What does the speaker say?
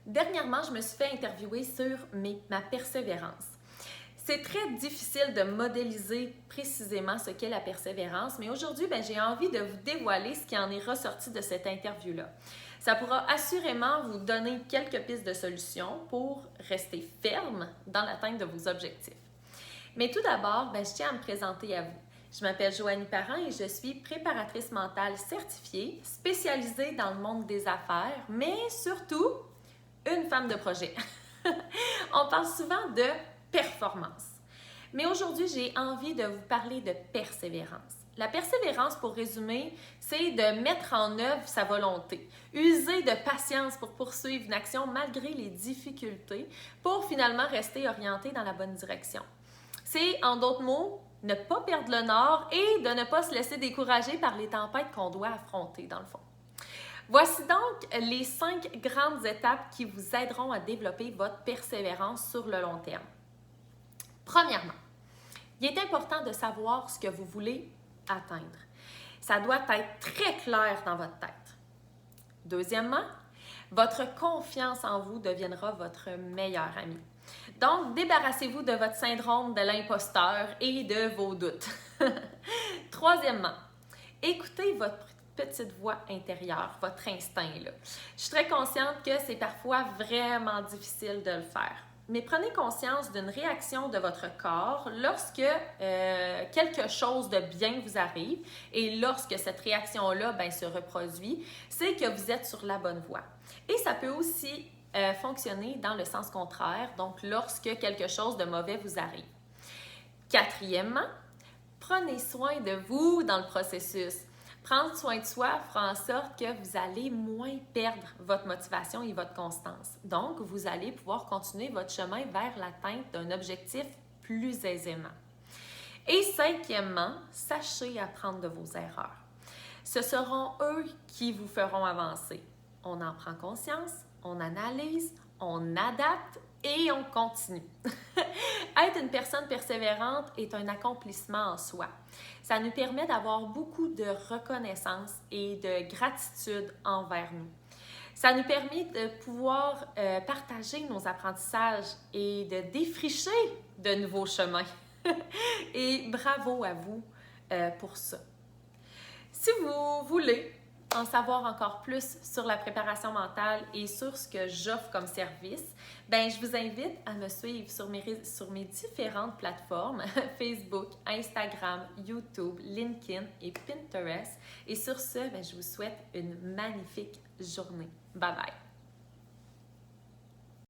Dernièrement, je me suis fait interviewer sur ma persévérance. C'est très difficile de modéliser précisément ce qu'est la persévérance, mais aujourd'hui, j'ai envie de vous dévoiler ce qui en est ressorti de cette interview-là. Ça pourra assurément vous donner quelques pistes de solutions pour rester ferme dans l'atteinte de vos objectifs. Mais tout d'abord, je tiens à me présenter à vous. Je m'appelle Joanie Parent et je suis préparatrice mentale certifiée, spécialisée dans le monde des affaires, mais surtout une femme de projet. On parle souvent de performance. Mais aujourd'hui, j'ai envie de vous parler de persévérance. La persévérance, pour résumer, c'est de mettre en œuvre sa volonté, user de patience pour poursuivre une action malgré les difficultés pour finalement rester orienté dans la bonne direction. C'est, en d'autres mots, ne pas perdre le nord et de ne pas se laisser décourager par les tempêtes qu'on doit affronter, dans le fond. Voici donc les 5 grandes étapes qui vous aideront à développer votre persévérance sur le long terme. Premièrement, il est important de savoir ce que vous voulez atteindre. Ça doit être très clair dans votre tête. Deuxièmement, votre confiance en vous deviendra votre meilleur ami. Donc, débarrassez-vous de votre syndrome de l'imposteur et de vos doutes. Troisièmement, écoutez votre petite voix intérieure, votre instinct. Je suis très consciente que c'est parfois vraiment difficile de le faire. Mais prenez conscience d'une réaction de votre corps lorsque quelque chose de bien vous arrive et lorsque cette réaction-là se reproduit, c'est que vous êtes sur la bonne voie. Et ça peut aussi fonctionner dans le sens contraire, donc lorsque quelque chose de mauvais vous arrive. Quatrièmement, prenez soin de vous dans le processus. Prendre soin de soi fera en sorte que vous allez moins perdre votre motivation et votre constance. Donc, vous allez pouvoir continuer votre chemin vers l'atteinte d'un objectif plus aisément. Et cinquièmement, sachez apprendre de vos erreurs. Ce seront eux qui vous feront avancer. On en prend conscience, on analyse, on adapte et on continue. Être une personne persévérante est un accomplissement en soi. Ça nous permet d'avoir beaucoup de reconnaissance et de gratitude envers nous. Ça nous permet de pouvoir partager nos apprentissages et de défricher de nouveaux chemins. Et bravo à vous pour ça. Si vous voulez en savoir encore plus sur la préparation mentale et sur ce que j'offre comme service, je vous invite à me suivre sur mes différentes plateformes, Facebook, Instagram, YouTube, LinkedIn et Pinterest. Et sur ce, je vous souhaite une magnifique journée. Bye bye!